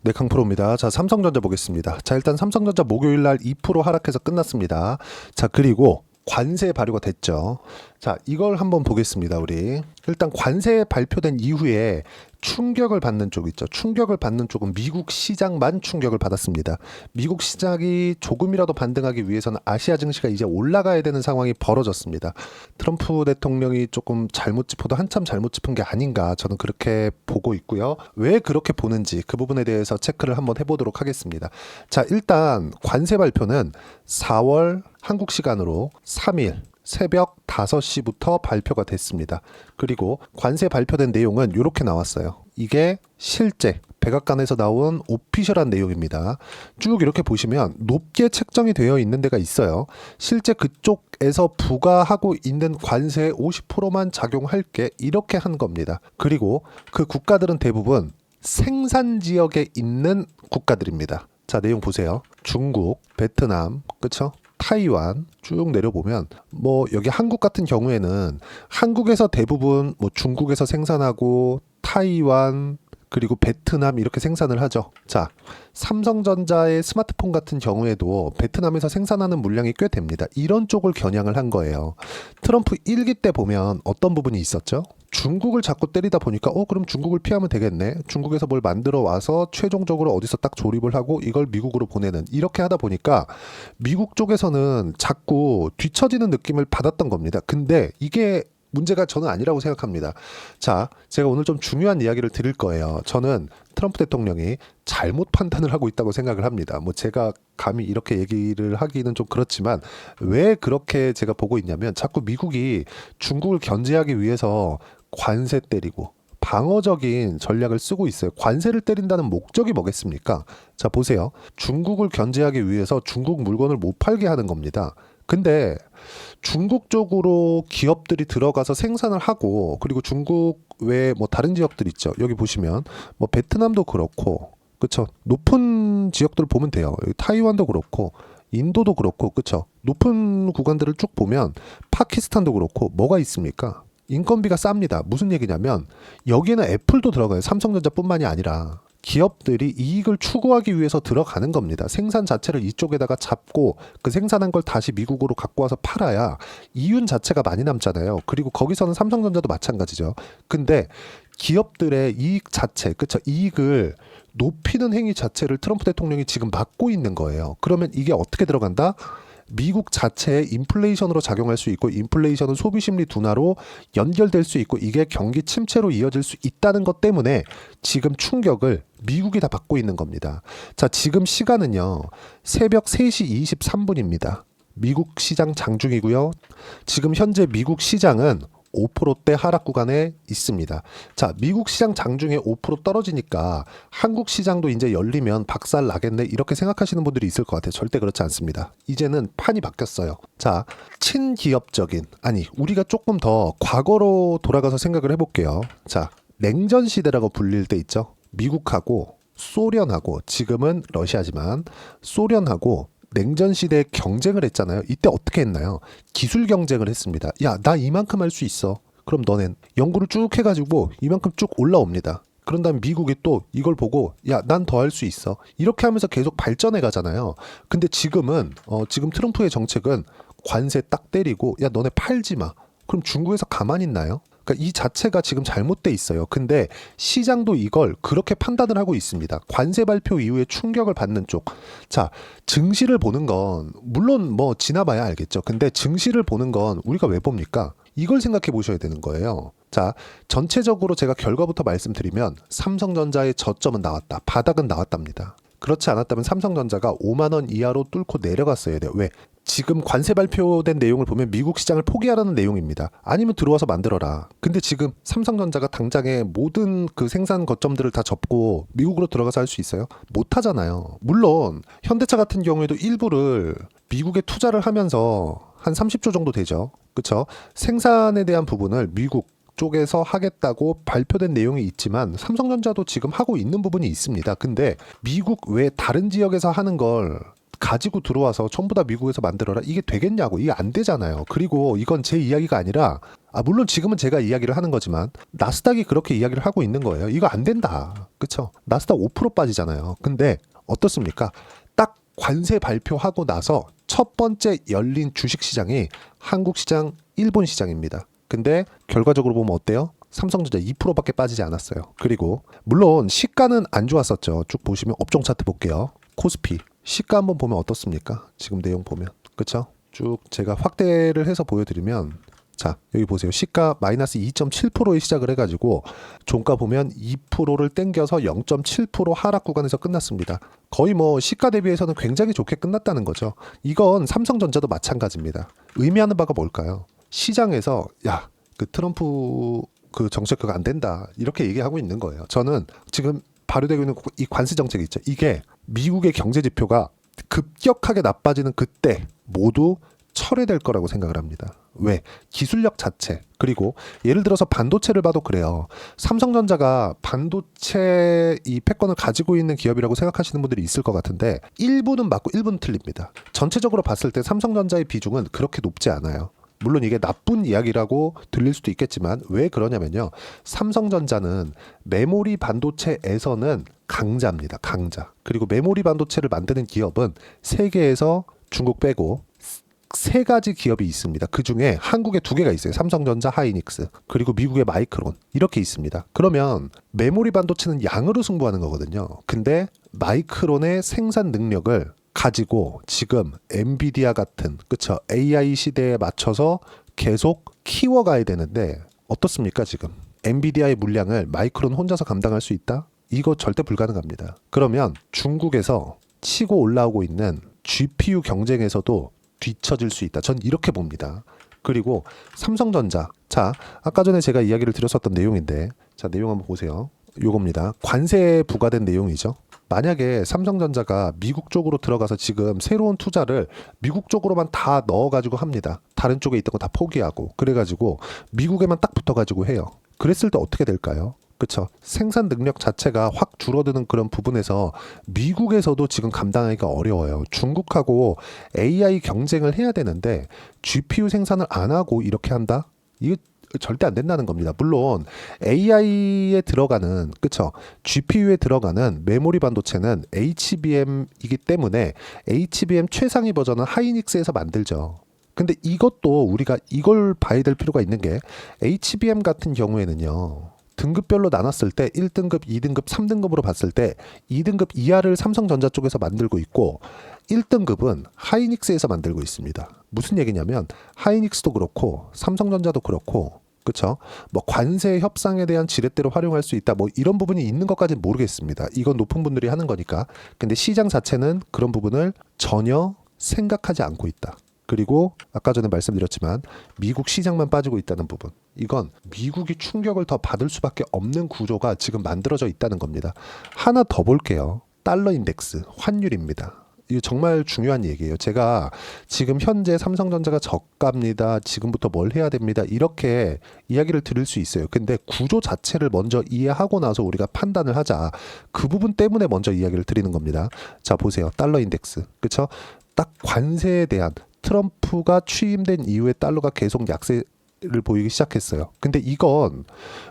네, 강프로입니다. 자, 삼성전자 보겠습니다. 자, 일단 삼성전자 목요일 날 2% 하락해서 끝났습니다. 자, 그리고 관세 발효가 됐죠. 자, 이걸 한번 보겠습니다, 우리. 일단 관세 발표된 이후에 충격을 받는 쪽 있죠. 충격을 받는 쪽은 미국 시장만 충격을 받았습니다. 미국 시장이 조금이라도 반등하기 위해서는 아시아 증시가 이제 올라가야 되는 상황이 벌어졌습니다. 트럼프 대통령이 조금 잘못 짚어도 한참 잘못 짚은 게 아닌가 저는 그렇게 보고 있고요. 왜 그렇게 보는지 그 부분에 대해서 체크를 한번 해보도록 하겠습니다. 자, 일단 관세 발표는 4월 한국 시간으로 3일 새벽 5시부터 발표가 됐습니다. 그리고 관세 발표된 내용은 이렇게 나왔어요. 이게 실제 백악관에서 나온 오피셜한 내용입니다. 쭉 이렇게 보시면 높게 책정이 되어 있는 데가 있어요. 실제 그쪽에서 부과하고 있는 관세의 50%만 작용할게 이렇게 한 겁니다. 그리고 그 국가들은 대부분 생산 지역에 있는 국가들입니다. 자, 내용 보세요. 중국, 베트남, 그쵸? 타이완 쭉 내려보면 뭐 여기 한국 같은 경우에는 한국에서 대부분 뭐 중국에서 생산하고 타이완 그리고 베트남 이렇게 생산을 하죠. 자, 삼성전자의 스마트폰 같은 경우에도 베트남에서 생산하는 물량이 꽤 됩니다. 이런 쪽을 겨냥을 한 거예요. 트럼프 1기 때 보면 어떤 부분이 있었죠? 중국을 자꾸 때리다 보니까 그럼 중국을 피하면 되겠네. 중국에서 뭘 만들어 와서 최종적으로 어디서 딱 조립을 하고 이걸 미국으로 보내는 이렇게 하다 보니까 미국 쪽에서는 자꾸 뒤처지는 느낌을 받았던 겁니다. 근데 이게 문제가 저는 아니라고 생각합니다. 자, 제가 오늘 좀 중요한 이야기를 드릴 거예요. 저는 트럼프 대통령이 잘못 판단을 하고 있다고 생각을 합니다. 뭐 제가 감히 이렇게 얘기를 하기는 좀 그렇지만 왜 그렇게 제가 보고 있냐면 자꾸 미국이 중국을 견제하기 위해서 관세 때리고 방어적인 전략을 쓰고 있어요. 관세를 때린다는 목적이 뭐겠습니까? 자, 보세요. 중국을 견제하기 위해서 중국 물건을 못 팔게 하는 겁니다. 근데 중국 쪽으로 기업들이 들어가서 생산을 하고 그리고 중국 외에 뭐 다른 지역들 있죠. 여기 보시면 뭐 베트남도 그렇고 그쵸? 높은 지역들 보면 돼요. 여기 타이완도 그렇고 인도도 그렇고 그쵸? 높은 구간들을 쭉 보면 파키스탄도 그렇고 뭐가 있습니까? 인건비가 쌉니다. 무슨 얘기냐면 여기는 애플도 들어가요. 삼성전자뿐만이 아니라 기업들이 이익을 추구하기 위해서 들어가는 겁니다. 생산 자체를 이쪽에다가 잡고 그 생산한 걸 다시 미국으로 갖고 와서 팔아야 이윤 자체가 많이 남잖아요. 그리고 거기서는 삼성전자도 마찬가지죠. 근데 기업들의 이익 자체, 그쵸? 이익을 높이는 행위 자체를 트럼프 대통령이 지금 막고 있는 거예요. 그러면 이게 어떻게 들어간다? 미국 자체의 인플레이션으로 작용할 수 있고 인플레이션은 소비 심리 둔화로 연결될 수 있고 이게 경기 침체로 이어질 수 있다는 것 때문에 지금 충격을 미국이 다 받고 있는 겁니다. 자, 지금 시간은요. 새벽 3시 23분입니다. 미국 시장 장중이고요. 지금 현재 미국 시장은 5%대 하락 구간에 있습니다. 자, 미국 시장 장중에 5% 떨어지니까 한국 시장도 이제 열리면 박살 나겠네 이렇게 생각하시는 분들이 있을 것 같아요. 절대 그렇지 않습니다. 이제는 판이 바뀌었어요. 자, 친기업적인 우리가 조금 더 과거로 돌아가서 생각을 해볼게요. 자, 냉전 시대라고 불릴 때 있죠. 미국하고 소련하고 지금은 러시아지만 소련하고 냉전 시대에 경쟁을 했잖아요. 이때 어떻게 했나요? 기술 경쟁을 했습니다. 야, 나 이만큼 할 수 있어. 그럼 너넨 연구를 쭉 해가지고 이만큼 쭉 올라옵니다. 그런 다음에 미국이 또 이걸 보고 야, 난 더 할 수 있어. 이렇게 하면서 계속 발전해 가잖아요. 근데 지금은 지금 트럼프의 정책은 관세 딱 때리고 야, 너네 팔지 마. 그럼 중국에서 가만히 있나요? 그러니까 이 자체가 지금 잘못돼 있어요. 근데 시장도 이걸 그렇게 판단을 하고 있습니다. 관세 발표 이후에 충격을 받는 쪽. 자, 증시를 보는 건 물론 뭐 지나봐야 알겠죠. 근데 증시를 보는 건 우리가 왜 봅니까? 이걸 생각해 보셔야 되는 거예요. 자, 전체적으로 제가 결과부터 말씀드리면 삼성전자의 저점은 나왔다. 바닥은 나왔답니다. 그렇지 않았다면 삼성전자가 5만 원 이하로 뚫고 내려갔어야 돼요. 왜? 지금 관세 발표된 내용을 보면 미국 시장을 포기하라는 내용입니다. 아니면 들어와서 만들어라. 근데 지금 삼성전자가 당장에 모든 그 생산 거점들을 다 접고 미국으로 들어가서 할 수 있어요? 못 하잖아요. 물론 현대차 같은 경우에도 일부를 미국에 투자를 하면서 한 30조 정도 되죠. 그렇죠? 생산에 대한 부분을 미국 쪽에서 하겠다고 발표된 내용이 있지만 삼성전자도 지금 하고 있는 부분이 있습니다. 근데 미국 외 다른 지역에서 하는 걸 가지고 들어와서 전부 다 미국에서 만들어라, 이게 되겠냐고. 이게 안 되잖아요. 그리고 이건 제 이야기가 아니라, 물론 지금은 제가 이야기를 하는 거지만 나스닥이 그렇게 이야기를 하고 있는 거예요. 이거 안 된다, 그쵸? 나스닥 5% 빠지잖아요. 근데 어떻습니까? 딱 관세 발표하고 나서 첫 번째 열린 주식시장이 한국 시장, 일본 시장입니다. 근데 결과적으로 보면 어때요? 삼성전자 2%밖에 빠지지 않았어요. 그리고 물론 시가는 안 좋았었죠. 쭉 보시면 업종 차트 볼게요. 코스피 시가 한번 보면 어떻습니까? 지금 내용 보면, 그쵸? 쭉 제가 확대를 해서 보여드리면, 자 여기 보세요. 시가 마이너스 2.7%에 시작을 해가지고 종가 보면 2%를 땡겨서 0.7% 하락 구간에서 끝났습니다. 거의 뭐 시가 대비해서는 굉장히 좋게 끝났다는 거죠. 이건 삼성전자도 마찬가지입니다. 의미하는 바가 뭘까요? 시장에서 야, 그 트럼프 그 정책 그거 안 된다, 이렇게 얘기하고 있는 거예요. 저는 지금 발효되고 있는 이 관세 정책이 있죠. 이게 미국의 경제 지표가 급격하게 나빠지는 그때 모두 철회될 거라고 생각을 합니다. 왜? 기술력 자체. 그리고 예를 들어서 반도체를 봐도 그래요. 삼성전자가 반도체 이 패권을 가지고 있는 기업이라고 생각하시는 분들이 있을 것 같은데, 일부는 맞고 일부는 틀립니다. 전체적으로 봤을 때 삼성전자의 비중은 그렇게 높지 않아요. 물론 이게 나쁜 이야기라고 들릴 수도 있겠지만 왜 그러냐면요, 삼성전자는 메모리 반도체에서는 강자입니다. 강자. 그리고 메모리 반도체를 만드는 기업은 세계에서 중국 빼고 세 가지 기업이 있습니다. 그 중에 한국에 두 개가 있어요. 삼성전자, 하이닉스, 그리고 미국의 마이크론, 이렇게 있습니다. 그러면 메모리 반도체는 양으로 승부하는 거거든요. 근데 마이크론의 생산 능력을 가지고 지금 엔비디아 같은, 그쵸, AI 시대에 맞춰서 계속 키워가야 되는데 어떻습니까? 지금 엔비디아의 물량을 마이크론 혼자서 감당할 수 있다? 이거 절대 불가능합니다. 그러면 중국에서 치고 올라오고 있는 GPU 경쟁에서도 뒤처질 수 있다. 전 이렇게 봅니다. 그리고 삼성전자, 자 아까 전에 제가 이야기를 드렸었던 내용인데, 자 내용 한번 보세요. 요겁니다. 관세 부과된 내용이죠. 만약에 삼성전자가 미국 쪽으로 들어가서 지금 새로운 투자를 미국 쪽으로만 다 넣어가지고 합니다. 다른 쪽에 있던 거 다 포기하고, 그래가지고 미국에만 딱 붙어가지고 해요. 그랬을 때 어떻게 될까요? 그쵸? 생산 능력 자체가 확 줄어드는 그런 부분에서 미국에서도 지금 감당하기가 어려워요. 중국하고 AI 경쟁을 해야 되는데 GPU 생산을 안 하고 이렇게 한다? 이거 절대 안 된다는 겁니다. 물론 AI에 들어가는, 그쵸, GPU에 들어가는 메모리 반도체는 HBM이기 때문에 HBM 최상위 버전은 하이닉스에서 만들죠. 근데 이것도 우리가 이걸 봐야 될 필요가 있는 게, HBM 같은 경우에는요, 등급별로 나눴을 때 1등급, 2등급, 3등급으로 봤을 때 2등급 이하를 삼성전자 쪽에서 만들고 있고 1등급은 하이닉스에서 만들고 있습니다. 무슨 얘기냐면 하이닉스도 그렇고 삼성전자도 그렇고, 그쵸? 뭐 관세 협상에 대한 지렛대로 활용할 수 있다, 뭐 이런 부분이 있는 것까지는 모르겠습니다. 이건 높은 분들이 하는 거니까. 근데 시장 자체는 그런 부분을 전혀 생각하지 않고 있다. 그리고 아까 전에 말씀드렸지만 미국 시장만 빠지고 있다는 부분, 이건 미국이 충격을 더 받을 수밖에 없는 구조가 지금 만들어져 있다는 겁니다. 하나 더 볼게요. 달러 인덱스, 환율입니다. 이거 정말 중요한 얘기예요. 제가 지금 현재 삼성전자가 저가입니다, 지금부터 뭘 해야 됩니다, 이렇게 이야기를 드릴 수 있어요. 근데 구조 자체를 먼저 이해하고 나서 우리가 판단을 하자. 그 부분 때문에 먼저 이야기를 드리는 겁니다. 자 보세요. 달러 인덱스, 그쵸? 딱 관세에 대한, 트럼프가 취임된 이후에 달러가 계속 약세를 보이기 시작했어요. 근데 이건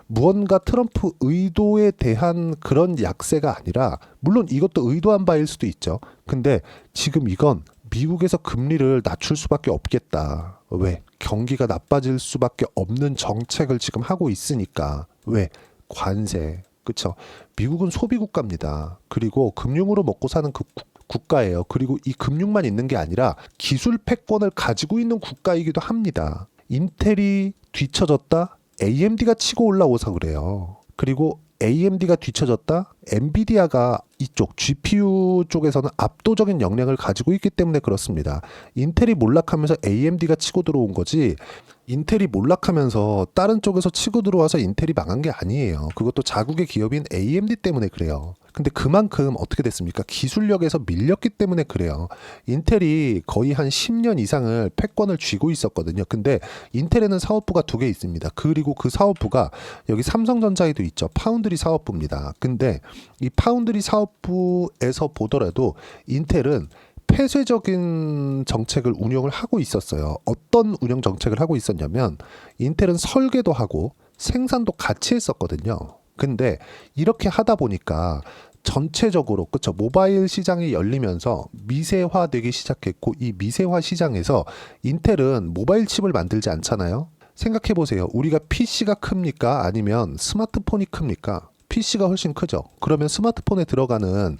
무언가 트럼프 의도에 대한 그런 약세가 아니라, 물론 이것도 의도한 바일 수도 있죠. 근데 지금 이건 미국에서 금리를 낮출 수밖에 없겠다. 왜? 경기가 나빠질 수밖에 없는 정책을 지금 하고 있으니까. 왜? 관세. 그쵸? 미국은 소비 국가입니다. 그리고 금융으로 먹고 사는 그 국가예요. 그리고 이 금융만 있는 게 아니라 기술 패권을 가지고 있는 국가이기도 합니다. 인텔이 뒤처졌다? AMD가 치고 올라오서 그래요. 그리고 AMD가 뒤처졌다? 엔비디아가 이쪽 GPU 쪽에서는 압도적인 역량을 가지고 있기 때문에 그렇습니다. 인텔이 몰락하면서 AMD가 치고 들어온 거지, 인텔이 몰락하면서 다른 쪽에서 치고 들어와서 인텔이 망한 게 아니에요. 그것도 자국의 기업인 AMD 때문에 그래요. 근데 그만큼 어떻게 됐습니까? 기술력에서 밀렸기 때문에 그래요. 인텔이 거의 한 10년 이상을 패권을 쥐고 있었거든요. 근데 인텔에는 사업부가 두 개 있습니다. 그리고 그 사업부가 여기 삼성전자에도 있죠. 파운드리 사업부입니다. 근데 이 파운드리 사업부에서 보더라도 인텔은 폐쇄적인 정책을 운영을 하고 있었어요. 어떤 운영 정책을 하고 있었냐면 인텔은 설계도 하고 생산도 같이 했었거든요. 근데 이렇게 하다 보니까 전체적으로 그쵸 모바일 시장이 열리면서 미세화되기 시작했고 이 미세화 시장에서 인텔은 모바일 칩을 만들지 않잖아요. 생각해 보세요. 우리가 PC가 큽니까? 아니면 스마트폰이 큽니까? PC가 훨씬 크죠. 그러면 스마트폰에 들어가는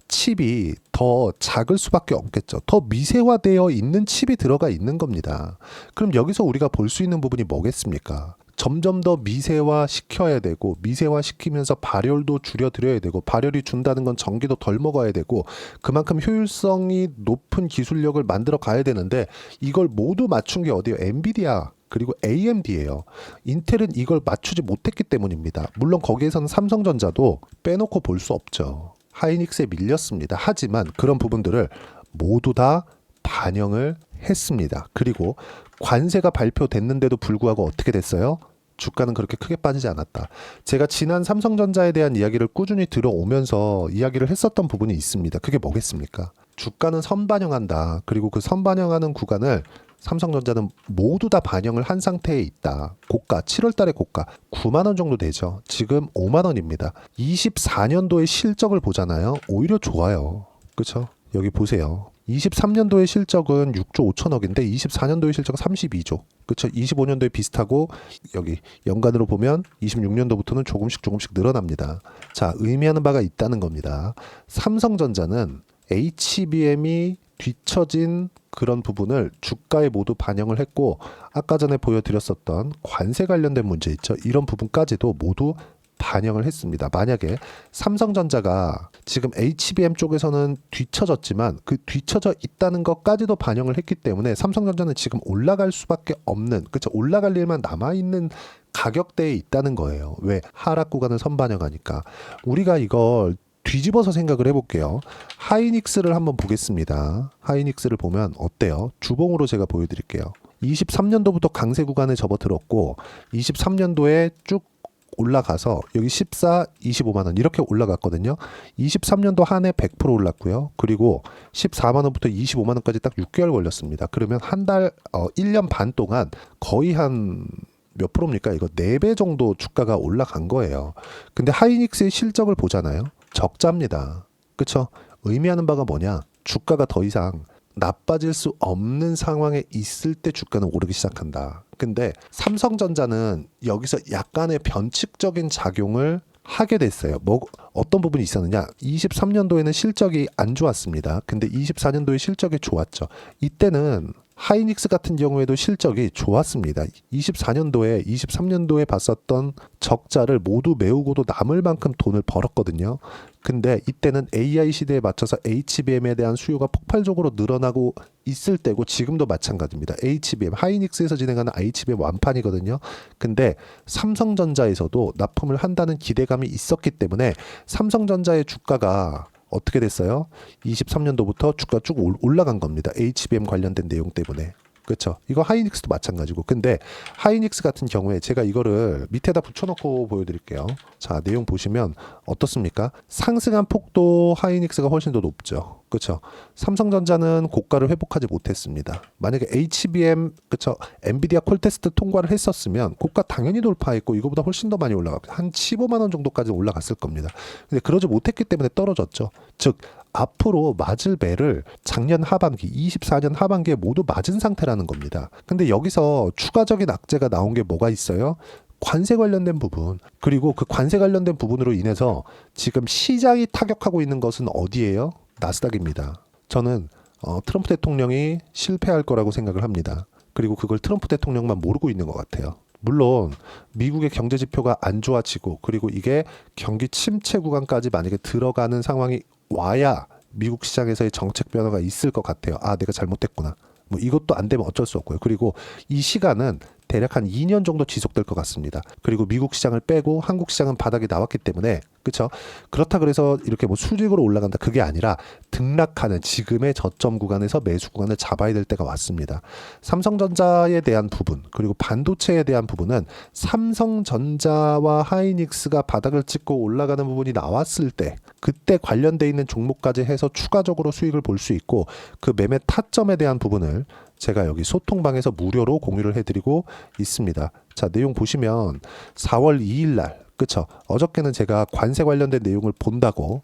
칩이 더 작을 수밖에 없겠죠. 더 미세화되어 있는 칩이 들어가 있는 겁니다. 그럼 여기서 우리가 볼 수 있는 부분이 뭐겠습니까? 점점 더 미세화 시켜야 되고 미세화 시키면서 발열도 줄여드려야 되고 발열이 준다는 건 전기도 덜 먹어야 되고 그만큼 효율성이 높은 기술력을 만들어 가야 되는데 이걸 모두 맞춘 게 어디예요? 엔비디아 그리고 AMD예요. 인텔은 이걸 맞추지 못했기 때문입니다. 물론 거기에서는 삼성전자도 빼놓고 볼 수 없죠. 하이닉스에 밀렸습니다. 하지만 그런 부분들을 모두 다 반영을 했습니다. 그리고 관세가 발표됐는데도 불구하고 어떻게 됐어요? 주가는 그렇게 크게 빠지지 않았다. 제가 지난 삼성전자에 대한 이야기를 꾸준히 들어오면서 이야기를 했었던 부분이 있습니다. 그게 뭐겠습니까? 주가는 선반영한다. 그리고 그 선반영하는 구간을 삼성전자는 모두 다 반영을 한 상태에 있다. 고가 7월 달에 고가 9만 원 정도 되죠. 지금 5만 원입니다. 24년도의 실적을 보잖아요. 오히려 좋아요. 그렇죠? 여기 보세요. 23년도의 실적은 6조 5천억인데 24년도의 실적은 32조. 그렇죠? 25년도에 비슷하고 여기 연간으로 보면 26년도부터는 조금씩 늘어납니다. 자, 의미하는 바가 있다는 겁니다. 삼성전자는 HBM이 뒤처진 그런 부분을 주가에 모두 반영을 했고 아까 전에 보여드렸었던 관세 관련된 문제 있죠. 이런 부분까지도 모두 반영을 했습니다. 만약에 삼성전자가 지금 HBM 쪽에서는 뒤처졌지만 그 뒤처져 있다는 것까지도 반영을 했기 때문에 삼성전자는 지금 올라갈 수밖에 없는 그렇죠. 올라갈 일만 남아있는 가격대에 있다는 거예요. 왜? 하락 구간을 선반영하니까. 우리가 이걸 뒤집어서 생각을 해볼게요. 하이닉스를 한번 보겠습니다. 하이닉스를 보면 어때요? 주봉으로 제가 보여드릴게요. 23년도부터 강세 구간에 접어들었고 23년도에 쭉 올라가서 여기 14, 25만 원 이렇게 올라갔거든요. 23년도 한 해 100% 올랐고요. 그리고 14만 원부터 25만 원까지 딱 6개월 걸렸습니다. 그러면 한 달, 1년 반 동안 거의 한 몇 프로입니까? 이거 4배 정도 주가가 올라간 거예요. 근데 하이닉스의 실적을 보잖아요. 적자입니다. 그쵸? 의미하는 바가 뭐냐? 주가가 더 이상 나빠질 수 없는 상황에 있을 때 주가는 오르기 시작한다. 근데 삼성전자는 여기서 약간의 변칙적인 작용을 하게 됐어요. 뭐 어떤 부분이 있었느냐? 23년도에는 실적이 안 좋았습니다. 근데 24년도에 실적이 좋았죠. 이때는 하이닉스 같은 경우에도 실적이 좋았습니다. 23년도에 봤었던 적자를 모두 메우고도 남을 만큼 돈을 벌었거든요. 근데 이때는 AI 시대에 맞춰서 HBM에 대한 수요가 폭발적으로 늘어나고 있을 때고 지금도 마찬가지입니다. HBM, 하이닉스에서 진행하는 HBM 완판이거든요. 근데 삼성전자에서도 납품을 한다는 기대감이 있었기 때문에 삼성전자의 주가가 어떻게 됐어요? 23년도부터 주가 쭉 올라간 겁니다. HBM 관련된 내용 때문에. 그렇죠. 이거 하이닉스도 마찬가지고. 근데 하이닉스 같은 경우에 제가 이거를 밑에다 붙여놓고 보여드릴게요. 자, 내용 보시면 어떻습니까? 상승한 폭도 하이닉스가 훨씬 더 높죠. 그렇죠. 삼성전자는 고가를 회복하지 못했습니다. 만약에 HBM 그렇죠. 엔비디아 콜테스트 통과를 했었으면 고가 당연히 돌파했고 이거보다 훨씬 더 많이 올라갔고 한 15만 원 정도까지 올라갔을 겁니다. 근데 그러지 못했기 때문에 떨어졌죠. 즉 앞으로 맞을 배를 작년 하반기, 24년 하반기에 모두 맞은 상태라는 겁니다. 근데 여기서 추가적인 악재가 나온 게 뭐가 있어요? 관세 관련된 부분. 그리고 그 관세 관련된 부분으로 인해서 지금 시장이 타격하고 있는 것은 어디예요? 나스닥입니다. 저는 트럼프 대통령이 실패할 거라고 생각을 합니다. 그리고 그걸 트럼프 대통령만 모르고 있는 것 같아요. 물론 미국의 경제 지표가 안 좋아지고 그리고 이게 경기 침체 구간까지 만약에 들어가는 상황이 와야 미국 시장에서의 정책 변화가 있을 것 같아요. 아, 내가 잘못했구나. 뭐 이것도 안 되면 어쩔 수 없고요. 그리고 이 시간은 대략 한 2년 정도 지속될 것 같습니다. 그리고 미국 시장을 빼고 한국 시장은 바닥에 나왔기 때문에 그렇죠. 그렇다 그래서 이렇게 뭐 수직으로 올라간다 그게 아니라 등락하는 지금의 저점 구간에서 매수 구간을 잡아야 될 때가 왔습니다. 삼성전자에 대한 부분 그리고 반도체에 대한 부분은 삼성전자와 하이닉스가 바닥을 찍고 올라가는 부분이 나왔을 때 그때 관련돼 있는 종목까지 해서 추가적으로 수익을 볼 수 있고 그 매매 타점에 대한 부분을 제가 여기 소통방에서 무료로 공유를 해드리고 있습니다. 자, 내용 보시면 4월 2일 날 그쵸? 어저께는 제가 관세 관련된 내용을 본다고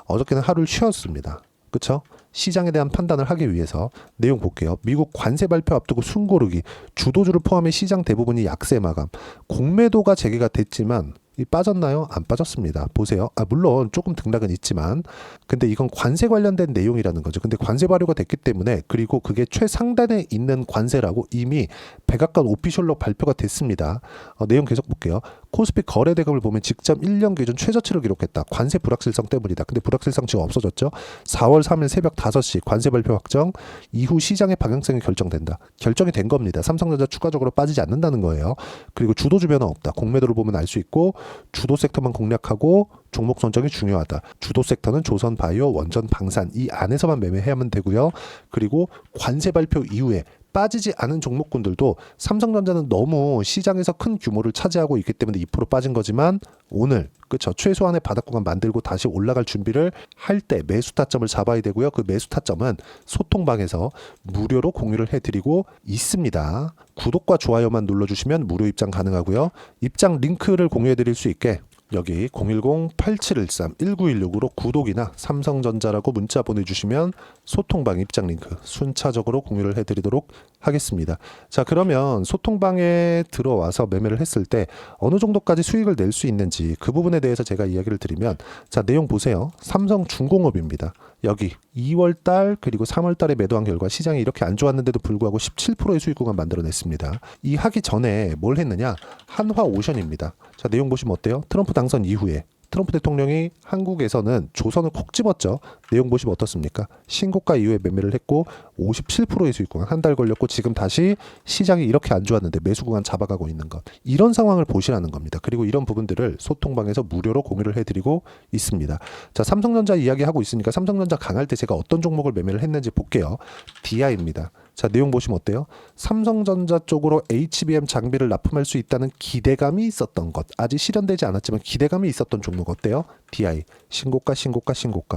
어저께는 하루를 쉬었습니다. 그쵸? 시장에 대한 판단을 하기 위해서 내용 볼게요. 미국 관세 발표 앞두고 숨고르기, 주도주를 포함해 시장 대부분이 약세 마감, 공매도가 재개가 됐지만 빠졌나요? 안 빠졌습니다. 보세요. 물론 조금 등락은 있지만 근데 이건 관세 관련된 내용이라는 거죠. 근데 관세 발효가 됐기 때문에 그리고 그게 최상단에 있는 관세라고 이미 백악관 오피셜로 발표가 됐습니다. 내용 계속 볼게요. 코스피 거래 대금을 보면 직전 1년 기준 최저치를 기록했다. 관세 불확실성 때문이다. 근데 불확실성 지금 없어졌죠. 4월 3일 새벽 5시 관세 발표 확정 이후 시장의 방향성이 결정된다. 결정이 된 겁니다. 삼성전자 추가적으로 빠지지 않는다는 거예요. 그리고 주도주 변화 없다. 공매도를 보면 알 수 있고 주도 섹터만 공략하고 종목 선정이 중요하다. 주도 섹터는 조선 바이오, 원전, 방산 이 안에서만 매매해야만 되고요. 그리고 관세 발표 이후에 빠지지 않은 종목군들도 삼성전자는 너무 시장에서 큰 규모를 차지하고 있기 때문에 2% 빠진 거지만 오늘 그쵸 최소한의 바닥 구간 만들고 다시 올라갈 준비를 할 때 매수 타점을 잡아야 되고요. 그 매수 타점은 소통방에서 무료로 공유를 해드리고 있습니다. 구독과 좋아요만 눌러주시면 무료 입장 가능하고요. 입장 링크를 공유해드릴 수 있게 여기 010-8713-1916으로 구독이나 삼성전자라고 문자 보내주시면 소통방 입장 링크 순차적으로 공유를 해드리도록 하겠습니다. 자, 그러면 소통방에 들어와서 매매를 했을 때 어느 정도까지 수익을 낼 수 있는지 그 부분에 대해서 제가 이야기를 드리면 자, 내용 보세요. 삼성중공업입니다. 여기 2월달 그리고 3월달에 매도한 결과 시장이 이렇게 안 좋았는데도 불구하고 17%의 수익 구간 만들어냈습니다. 이 하기 전에 뭘 했느냐? 한화오션입니다. 자, 내용 보시면 어때요? 트럼프 당선 이후에 트럼프 대통령이 한국에서는 조선을 콕 집었죠. 내용 보시면 어떻습니까? 신고가 이후에 매매를 했고 57%의 수익 구간 한 달 걸렸고 지금 다시 시장이 이렇게 안 좋았는데 매수 구간 잡아가고 있는 것. 이런 상황을 보시라는 겁니다. 그리고 이런 부분들을 소통방에서 무료로 공유를 해드리고 있습니다. 자, 삼성전자 이야기하고 있으니까 삼성전자 강할 때 제가 어떤 종목을 매매를 했는지 볼게요. DI입니다. 자, 내용 보시면 어때요? 삼성전자 쪽으로 HBM 장비를 납품할 수 있다는 기대감이 있었던 것. 아직 실현되지 않았지만 기대감이 있었던 종목 어때요? DI. 신고가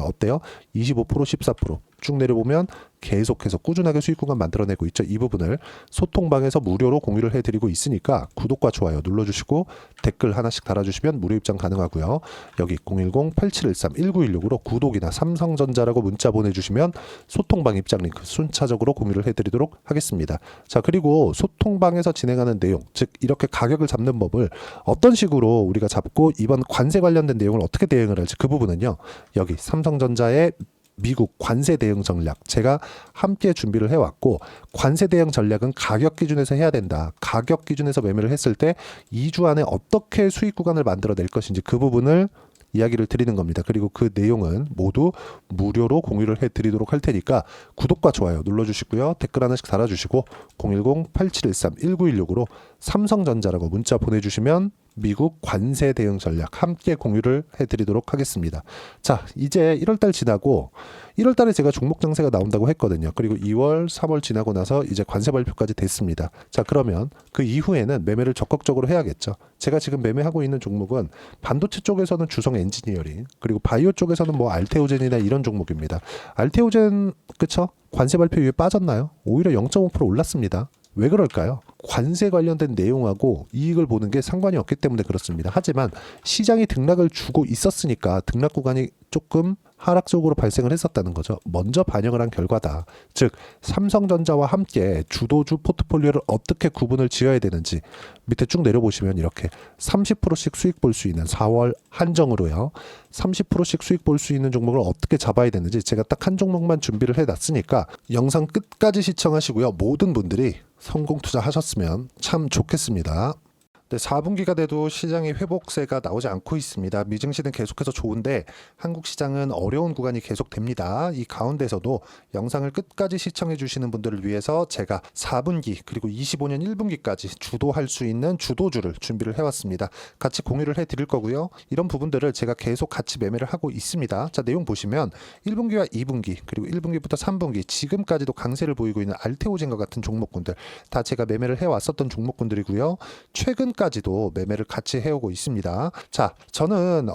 어때요? 25% 14%. 쭉 내려보면 계속해서 꾸준하게 수익 구간 만들어내고 있죠. 이 부분을 소통방에서 무료로 공유를 해드리고 있으니까 구독과 좋아요 눌러주시고 댓글 하나씩 달아주시면 무료 입장 가능하고요. 여기 010-8713-1916으로 구독이나 삼성전자라고 문자 보내주시면 소통방 입장 링크 순차적으로 공유를 해드리도록 하겠습니다. 자, 그리고 소통방에서 진행하는 내용, 즉 이렇게 가격을 잡는 법을 어떤 식으로 우리가 잡고 이번 관세 관련된 내용을 어떻게 대응을 할지 그 부분은요. 여기 삼성전자의 미국 관세 대응 전략 제가 함께 준비를 해왔고 관세 대응 전략은 가격 기준에서 해야 된다. 가격 기준에서 매매를 했을 때 2주 안에 어떻게 수익 구간을 만들어낼 것인지 그 부분을 이야기를 드리는 겁니다. 그리고 그 내용은 모두 무료로 공유를 해드리도록 할 테니까 구독과 좋아요 눌러주시고요. 댓글 하나씩 달아주시고 010-8713-1916으로 삼성전자라고 문자 보내주시면 미국 관세 대응 전략 함께 공유를 해드리도록 하겠습니다. 자, 이제 1월달 지나고 1월달에 제가 종목 장세가 나온다고 했거든요. 그리고 2월, 3월 지나고 나서 이제 관세 발표까지 됐습니다. 자, 그러면 그 이후에는 매매를 적극적으로 해야겠죠. 제가 지금 매매하고 있는 종목은 반도체 쪽에서는 주성 엔지니어링 그리고 바이오 쪽에서는 뭐 알테오젠이나 이런 종목입니다. 알테오젠 그쵸? 관세 발표 이후에 빠졌나요? 오히려 0.5% 올랐습니다. 왜 그럴까요? 관세 관련된 내용하고 이익을 보는 게 상관이 없기 때문에 그렇습니다. 하지만 시장이 등락을 주고 있었으니까 등락 구간이 조금 하락적으로 발생을 했었다는 거죠. 먼저 반영을 한 결과다. 즉 삼성전자와 함께 주도주 포트폴리오를 어떻게 구분을 지어야 되는지 밑에 쭉 내려보시면 이렇게 30%씩 수익 볼 수 있는 4월 한정으로요. 30%씩 수익 볼 수 있는 종목을 어떻게 잡아야 되는지 제가 딱 한 종목만 준비를 해놨으니까 영상 끝까지 시청하시고요. 모든 분들이 성공 투자하셨으면 참 좋겠습니다. 네, 4분기가 돼도 시장의 회복세가 나오지 않고 있습니다. 미증시는 계속해서 좋은데 한국 시장은 어려운 구간이 계속됩니다. 이 가운데서도 영상을 끝까지 시청해 주시는 분들을 위해서 제가 4분기 그리고 25년 1분기까지 주도할 수 있는 주도주를 준비를 해왔습니다. 같이 공유를 해드릴 거고요. 이런 부분들을 제가 계속 같이 매매를 하고 있습니다. 자, 내용 보시면 1분기와 2분기 그리고 1분기부터 3분기 지금까지도 강세를 보이고 있는 알테오젠과 같은 종목군들 다 제가 매매를 해왔었던 종목군들이고요. 최근까지도 매매를 같이 해오고 있습니다. 자, 저는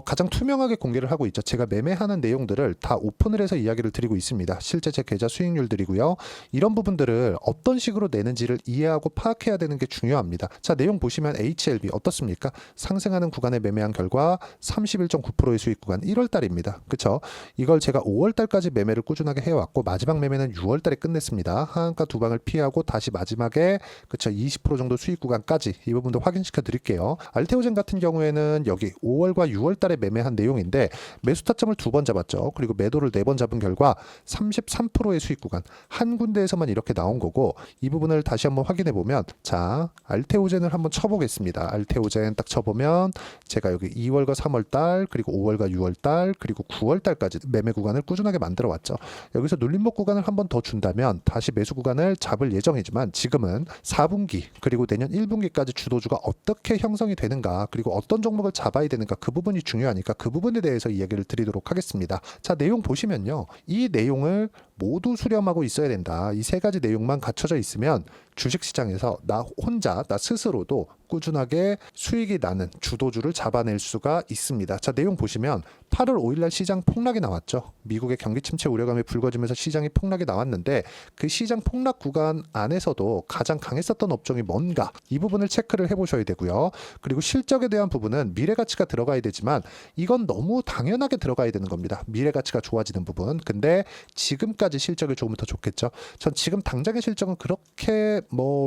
가장 투명하게 공개를 하고 있죠. 제가 매매하는 내용들을 다 오픈을 해서 이야기를 드리고 있습니다. 실제 제 계좌 수익률들이고요. 이런 부분들을 어떤 식으로 내는지를 이해하고 파악해야 되는 게 중요합니다. 자, 내용 보시면 HLB 어떻습니까? 상승하는 구간에 매매한 결과 31.9%의 수익 구간 1월 달입니다. 그쵸? 이걸 제가 5월 달까지 매매를 꾸준하게 해왔고 마지막 매매는 6월 달에 끝냈습니다. 하한가 두 방을 피하고 다시 마지막에 그쵸 20% 정도 수익 구간까지 이 부분도 확인시켜 드릴게요. 알테오젠 같은 경우에는 여기 5월과 6월 달에 매매한 내용인데 매수 타점을 2번 잡았죠. 그리고 매도를 4번 잡은 결과 33%의 수익 구간 한 군데에서만 이렇게 나온 거고 이 부분을 다시 한번 확인해 보면 자 알테오젠을 한번 쳐보겠습니다. 알테오젠 딱 쳐보면 제가 여기 2월과 3월 달 그리고 5월과 6월 달 그리고 9월 달까지 매매 구간을 꾸준하게 만들어 왔죠. 여기서 눌림목 구간을 한번 더 준다면 다시 매수 구간을 잡을 예정이지만 지금은 4분기 그리고 내년 1분기까지 주도주가 어떻게 형성이 되는가 그리고 어떤 종목을 잡아야 되는가 그 부분이 중요하니까 그 부분에 대해서 이야기를 드리도록 하겠습니다. 자, 내용 보시면요. 이 내용을 모두 수렴하고 있어야 된다. 이 세 가지 내용만 갖춰져 있으면 주식시장에서 나 혼자 나 스스로도 꾸준하게 수익이 나는 주도주를 잡아낼 수가 있습니다. 자, 내용 보시면 8월 5일날 시장 폭락이 나왔죠. 미국의 경기 침체 우려감이 불거지면서 시장이 폭락이 나왔는데 그 시장 폭락 구간 안에서도 가장 강했었던 업종이 뭔가 이 부분을 체크를 해보셔야 되고요. 그리고 실적에 대한 부분은 미래가치가 들어가야 되지만 이건 너무 당연하게 들어가야 되는 겁니다. 미래가치가 좋아지는 부분. 근데 지금까지 실적이 조금 더 좋겠죠. 전 지금 당장의 실적은 그렇게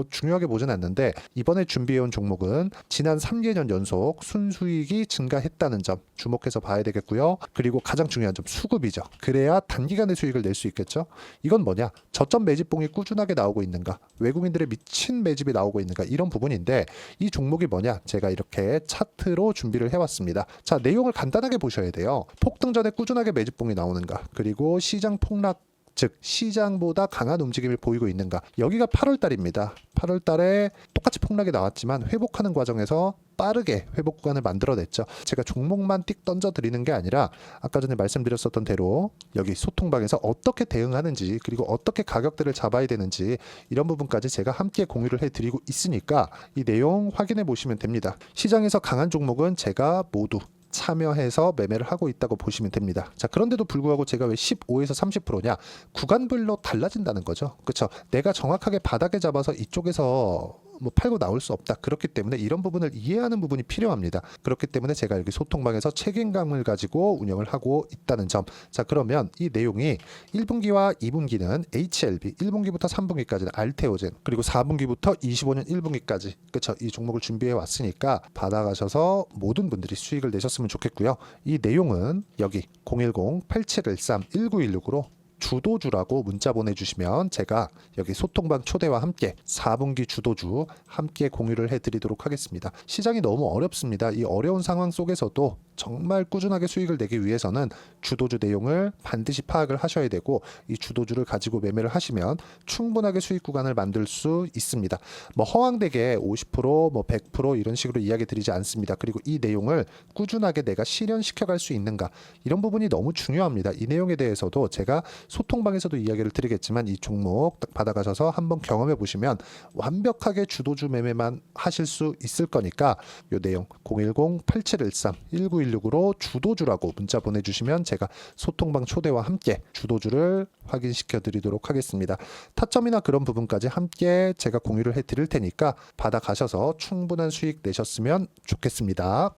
중요하게 보진 않는데 이번에 준비해온 종목은 지난 3개년 연속 순수익이 증가했다는 점 주목해서 봐야 되겠고요. 그리고 가장 중요한 점 수급이죠. 그래야 단기간에 수익을 낼 수 있겠죠. 이건 뭐냐? 저점 매집봉이 꾸준하게 나오고 있는가? 외국인들의 미친 매집이 나오고 있는가? 이런 부분인데 이 종목이 뭐냐? 제가 이렇게 차트로 준비를 해왔습니다. 자, 내용을 간단하게 보셔야 돼요. 폭등 전에 꾸준하게 매집봉이 나오는가? 그리고 시장 폭락 즉 시장보다 강한 움직임을 보이고 있는가. 여기가 8월 달입니다. 8월 달에 똑같이 폭락이 나왔지만 회복하는 과정에서 빠르게 회복 구간을 만들어냈죠. 제가 종목만 띡 던져드리는 게 아니라 아까 전에 말씀드렸었던 대로 여기 소통방에서 어떻게 대응하는지 그리고 어떻게 가격대를 잡아야 되는지 이런 부분까지 제가 함께 공유를 해드리고 있으니까 이 내용 확인해 보시면 됩니다. 시장에서 강한 종목은 제가 모두 참여해서 매매를 하고 있다고 보시면 됩니다. 자, 그런데도 불구하고 제가 왜 15에서 30%냐? 구간별로 달라진다는 거죠. 그렇죠? 내가 정확하게 바닥에 잡아서 이쪽에서 팔고 나올 수 없다. 그렇기 때문에 이런 부분을 이해하는 부분이 필요합니다. 그렇기 때문에 제가 여기 소통방에서 책임감을 가지고 운영을 하고 있다는 점. 자, 그러면 이 내용이 1분기와 2분기는 HLB, 1분기부터 3분기까지는 알테오젠, 그리고 4분기부터 25년 1분기까지 그렇죠. 이 종목을 준비해 왔으니까 받아가셔서 모든 분들이 수익을 내셨으면 좋겠고요. 이 내용은 여기 010-8713-1916으로 주도주라고 문자 보내주시면 제가 여기 소통방 초대와 함께 4분기 주도주 함께 공유를 해드리도록 하겠습니다. 시장이 너무 어렵습니다. 이 어려운 상황 속에서도 정말 꾸준하게 수익을 내기 위해서는 주도주 내용을 반드시 파악을 하셔야 되고 이 주도주를 가지고 매매를 하시면 충분하게 수익 구간을 만들 수 있습니다. 허황되게 50%, 100% 이런 식으로 이야기 드리지 않습니다. 그리고 이 내용을 꾸준하게 내가 실현시켜 갈 수 있는가 이런 부분이 너무 중요합니다. 이 내용에 대해서도 제가 소통방에서도 이야기를 드리겠지만 이 종목 딱 받아가셔서 한번 경험해 보시면 완벽하게 주도주 매매만 하실 수 있을 거니까 이 내용 010-8713-1916으로 주도주라고 문자 보내주시면 제가 소통방 초대와 함께 주도주를 확인시켜 드리도록 하겠습니다. 타점이나 그런 부분까지 함께 제가 공유를 해 드릴 테니까 받아가셔서 충분한 수익 내셨으면 좋겠습니다.